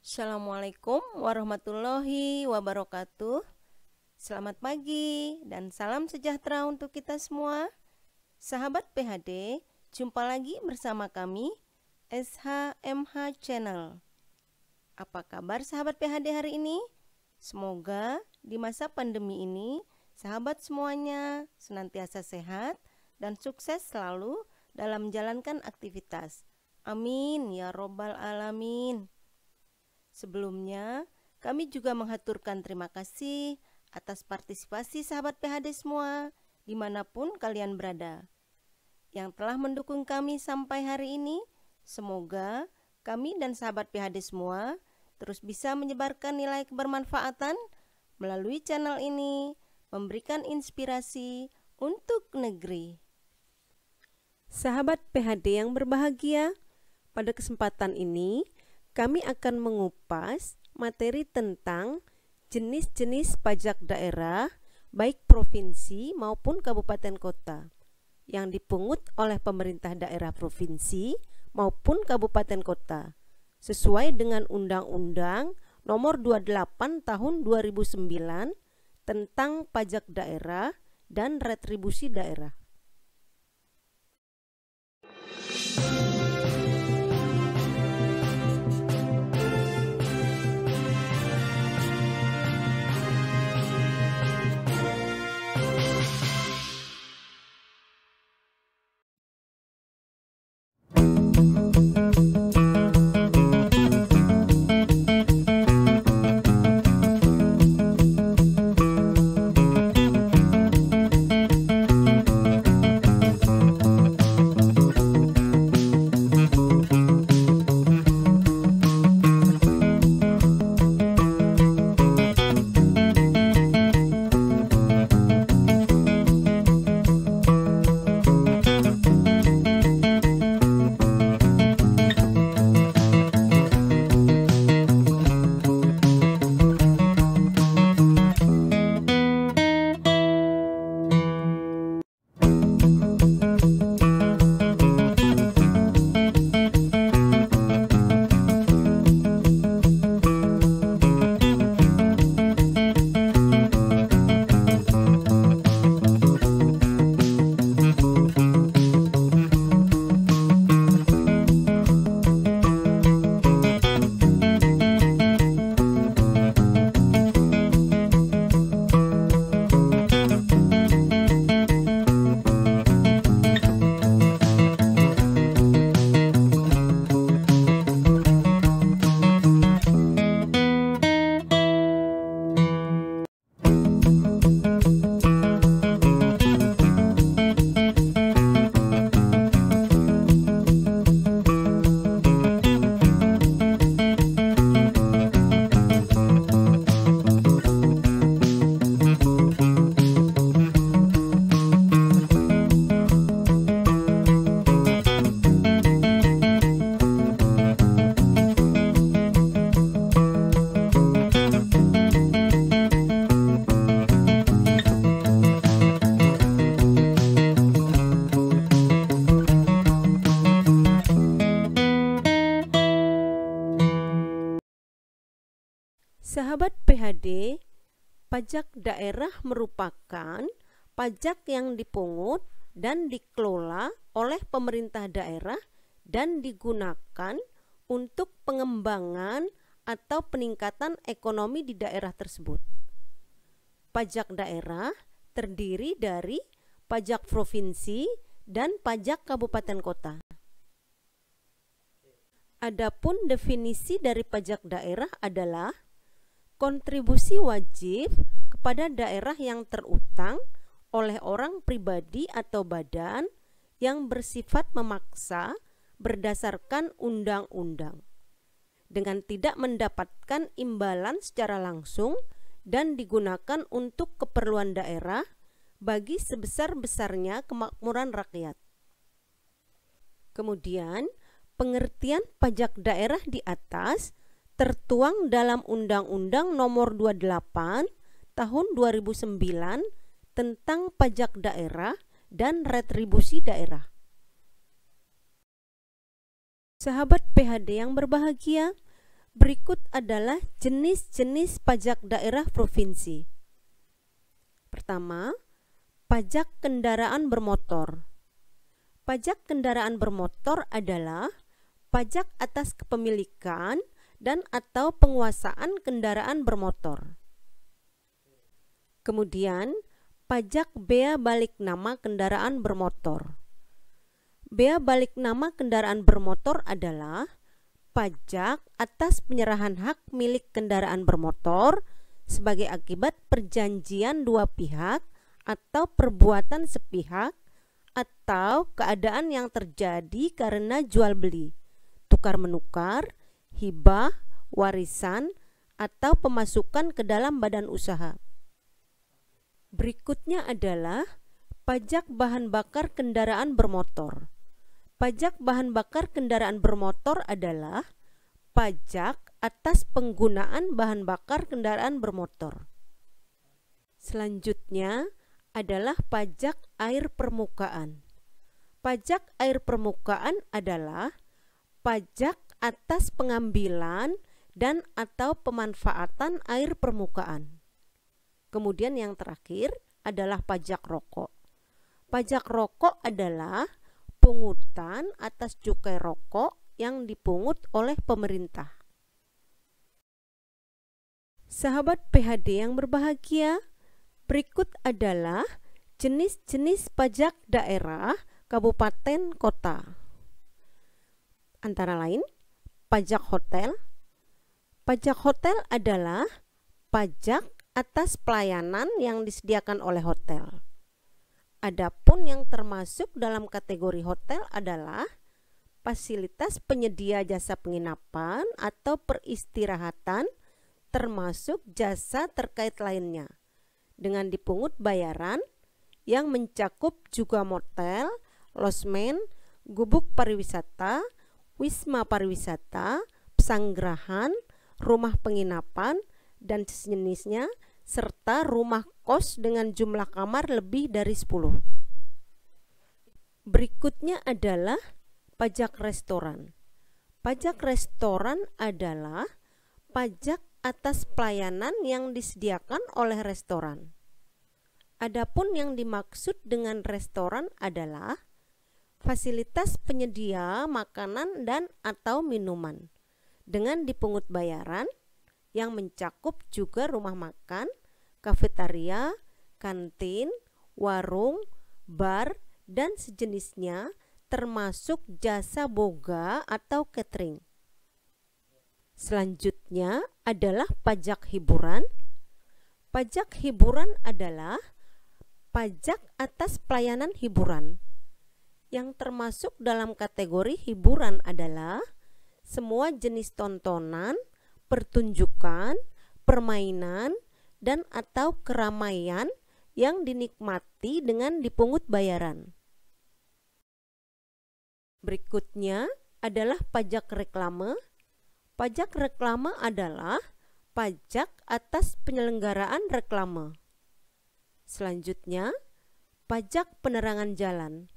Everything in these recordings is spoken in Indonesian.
Assalamualaikum warahmatullahi wabarakatuh. Selamat pagi dan salam sejahtera untuk kita semua. Sahabat PHD, jumpa lagi bersama kami SHMH Channel. Apa kabar sahabat PHD hari ini? Semoga di masa pandemi ini sahabat semuanya senantiasa sehat dan sukses selalu dalam menjalankan aktivitas. Amin ya robbal alamin. Sebelumnya, kami juga menghaturkan terima kasih atas partisipasi sahabat PHD semua, dimanapun kalian berada, yang telah mendukung kami sampai hari ini. Semoga kami dan sahabat PHD semua terus bisa menyebarkan nilai kebermanfaatan melalui channel ini, memberikan inspirasi untuk negeri. Sahabat PHD yang berbahagia, pada kesempatan ini, kami akan mengupas materi tentang jenis-jenis pajak daerah, baik provinsi maupun kabupaten kota, yang dipungut oleh pemerintah daerah provinsi maupun kabupaten kota, sesuai dengan Undang-Undang Nomor 28 Tahun 2009 tentang pajak daerah dan retribusi daerah. Sahabat PHD, pajak daerah merupakan pajak yang dipungut dan dikelola oleh pemerintah daerah dan digunakan untuk pengembangan atau peningkatan ekonomi di daerah tersebut. Pajak daerah terdiri dari pajak provinsi dan pajak kabupaten kota. Adapun definisi dari pajak daerah adalah kontribusi wajib kepada daerah yang terutang oleh orang pribadi atau badan yang bersifat memaksa berdasarkan undang-undang, dengan tidak mendapatkan imbalan secara langsung dan digunakan untuk keperluan daerah bagi sebesar-besarnya kemakmuran rakyat. Kemudian, pengertian pajak daerah di atas tertuang dalam Undang-Undang Nomor 28 Tahun 2009 tentang pajak daerah dan retribusi daerah. Sahabat PHD yang berbahagia, Berikut adalah jenis-jenis pajak daerah provinsi. Pertama, pajak kendaraan bermotor. Pajak kendaraan bermotor adalah pajak atas kepemilikan dan atau penguasaan kendaraan bermotor. Kemudian, pajak bea balik nama kendaraan bermotor. Bea balik nama kendaraan bermotor adalah pajak atas penyerahan hak milik kendaraan bermotor sebagai akibat perjanjian dua pihak atau perbuatan sepihak atau keadaan yang terjadi karena jual beli, tukar menukar, hibah, warisan, atau pemasukan ke dalam badan usaha. Berikutnya adalah pajak bahan bakar kendaraan bermotor. Pajak bahan bakar kendaraan bermotor adalah pajak atas penggunaan bahan bakar kendaraan bermotor. Selanjutnya adalah pajak air permukaan. Pajak air permukaan adalah pajak atas pengambilan dan atau pemanfaatan air permukaan. Kemudian yang terakhir adalah pajak rokok. Pajak rokok adalah pungutan atas cukai rokok yang dipungut oleh pemerintah. Sahabat PHD yang berbahagia, berikut adalah jenis-jenis pajak daerah, kabupaten, kota. Antara lain, pajak hotel. Pajak hotel adalah pajak atas pelayanan yang disediakan oleh hotel. Adapun yang termasuk dalam kategori hotel adalah fasilitas penyedia jasa penginapan atau peristirahatan termasuk jasa terkait lainnya dengan dipungut bayaran yang mencakup juga motel, losmen, gubuk pariwisata, wisma pariwisata, pesanggerahan, rumah penginapan, dan sejenisnya, serta rumah kos dengan jumlah kamar lebih dari 10. Berikutnya adalah pajak restoran. Pajak restoran adalah pajak atas pelayanan yang disediakan oleh restoran. Adapun yang dimaksud dengan restoran adalah fasilitas penyedia makanan dan atau minuman dengan dipungut bayaran yang mencakup juga rumah makan, kafetaria, kantin, warung, bar, dan sejenisnya termasuk jasa boga atau catering. Selanjutnya adalah pajak hiburan. Pajak hiburan adalah pajak atas pelayanan hiburan. Yang termasuk dalam kategori hiburan adalah semua jenis tontonan, pertunjukan, permainan, dan atau keramaian yang dinikmati dengan dipungut bayaran. Berikutnya adalah pajak reklame. Pajak reklame adalah pajak atas penyelenggaraan reklame. Selanjutnya, pajak penerangan jalan.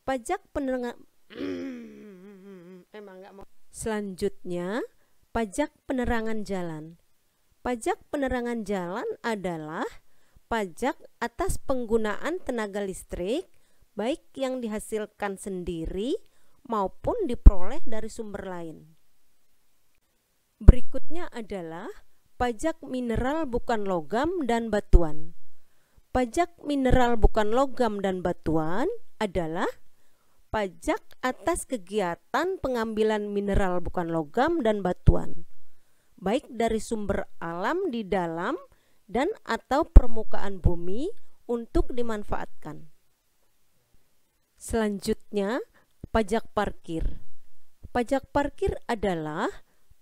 Pajak penerangan Selanjutnya, pajak penerangan jalan. Pajak penerangan jalan adalah pajak atas penggunaan tenaga listrik, baik yang dihasilkan sendiri maupun diperoleh dari sumber lain. Berikutnya adalah pajak mineral bukan logam dan batuan. Pajak mineral bukan logam dan batuan adalah pajak atas kegiatan pengambilan mineral bukan logam dan batuan, baik dari sumber alam di dalam dan atau permukaan bumi untuk dimanfaatkan. Selanjutnya, pajak parkir. Pajak parkir adalah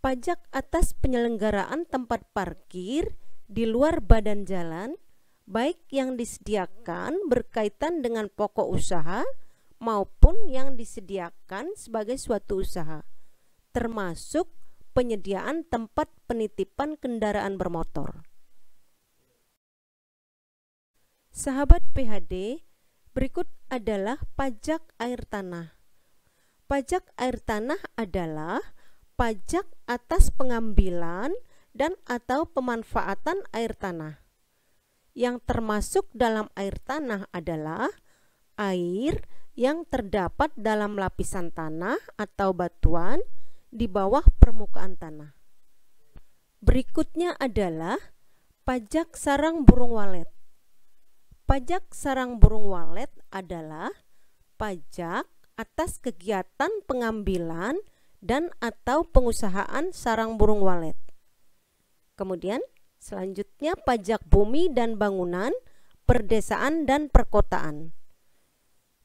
pajak atas penyelenggaraan tempat parkir di luar badan jalan, baik yang disediakan berkaitan dengan pokok usaha maupun yang disediakan sebagai suatu usaha, termasuk penyediaan tempat penitipan kendaraan bermotor. Sahabat PHD, berikut adalah pajak air tanah. Pajak air tanah adalah pajak atas pengambilan dan atau pemanfaatan air tanah. Yang termasuk dalam air tanah adalah air yang terdapat dalam lapisan tanah atau batuan di bawah permukaan tanah. Berikutnya adalah pajak sarang burung walet. Pajak sarang burung walet adalah pajak atas kegiatan pengambilan dan atau pengusahaan sarang burung walet. Kemudian selanjutnya pajak bumi dan bangunan, perdesaan dan perkotaan.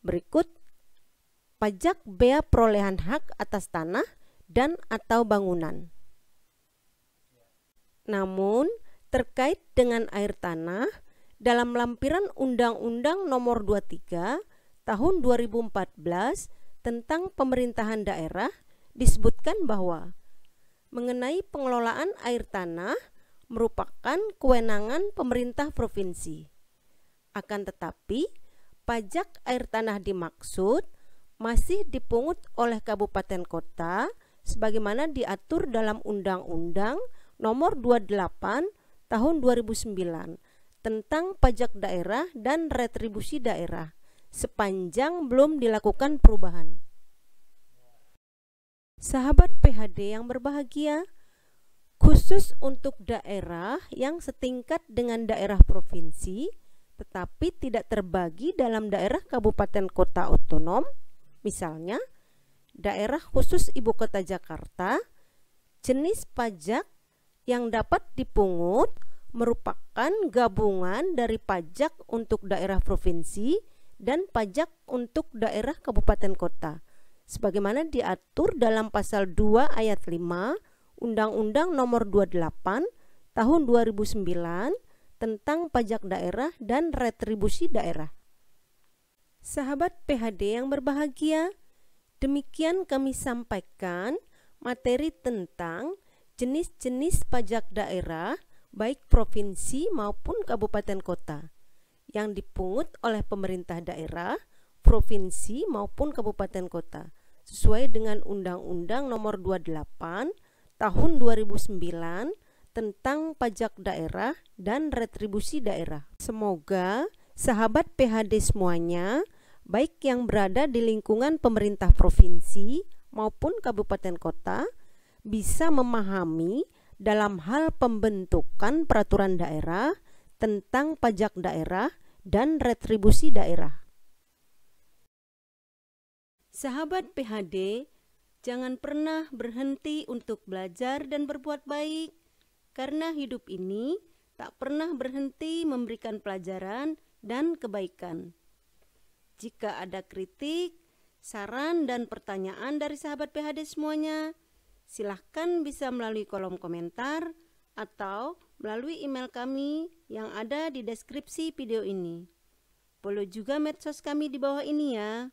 Berikut pajak bea perolehan hak atas tanah dan atau bangunan. Namun terkait dengan air tanah, dalam lampiran Undang-Undang Nomor 23 Tahun 2014 tentang pemerintahan daerah disebutkan bahwa mengenai pengelolaan air tanah merupakan kewenangan pemerintah provinsi. Akan tetapi, pajak air tanah dimaksud masih dipungut oleh kabupaten kota sebagaimana diatur dalam Undang-Undang Nomor 28 Tahun 2009 tentang pajak daerah dan retribusi daerah sepanjang belum dilakukan perubahan. Sahabat PHD yang berbahagia, khusus untuk daerah yang setingkat dengan daerah provinsi tetapi tidak terbagi dalam daerah kabupaten kota otonom, misalnya daerah khusus ibu kota Jakarta, jenis pajak yang dapat dipungut merupakan gabungan dari pajak untuk daerah provinsi dan pajak untuk daerah kabupaten kota sebagaimana diatur dalam pasal 2 ayat 5 Undang-Undang Nomor 28 Tahun 2009 tentang pajak daerah dan retribusi daerah. Sahabat PHD yang berbahagia, demikian kami sampaikan materi tentang jenis-jenis pajak daerah baik provinsi maupun kabupaten kota yang dipungut oleh pemerintah daerah, provinsi maupun kabupaten kota sesuai dengan Undang-Undang Nomor 28 Tahun 2009 tentang pajak daerah dan retribusi daerah. Semoga sahabat PHD semuanya, baik yang berada di lingkungan pemerintah provinsi maupun kabupaten kota, bisa memahami dalam hal pembentukan peraturan daerah tentang pajak daerah dan retribusi daerah. Sahabat PHD, jangan pernah berhenti untuk belajar dan berbuat baik, karena hidup ini tak pernah berhenti memberikan pelajaran dan kebaikan. Jika ada kritik, saran, dan pertanyaan dari sahabat PHD semuanya, silahkan bisa melalui kolom komentar atau melalui email kami yang ada di deskripsi video ini. Follow juga medsos kami di bawah ini ya.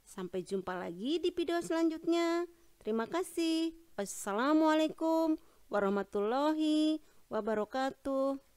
Sampai jumpa lagi di video selanjutnya. Terima kasih. Wassalamualaikum warahmatullahi wabarakatuh.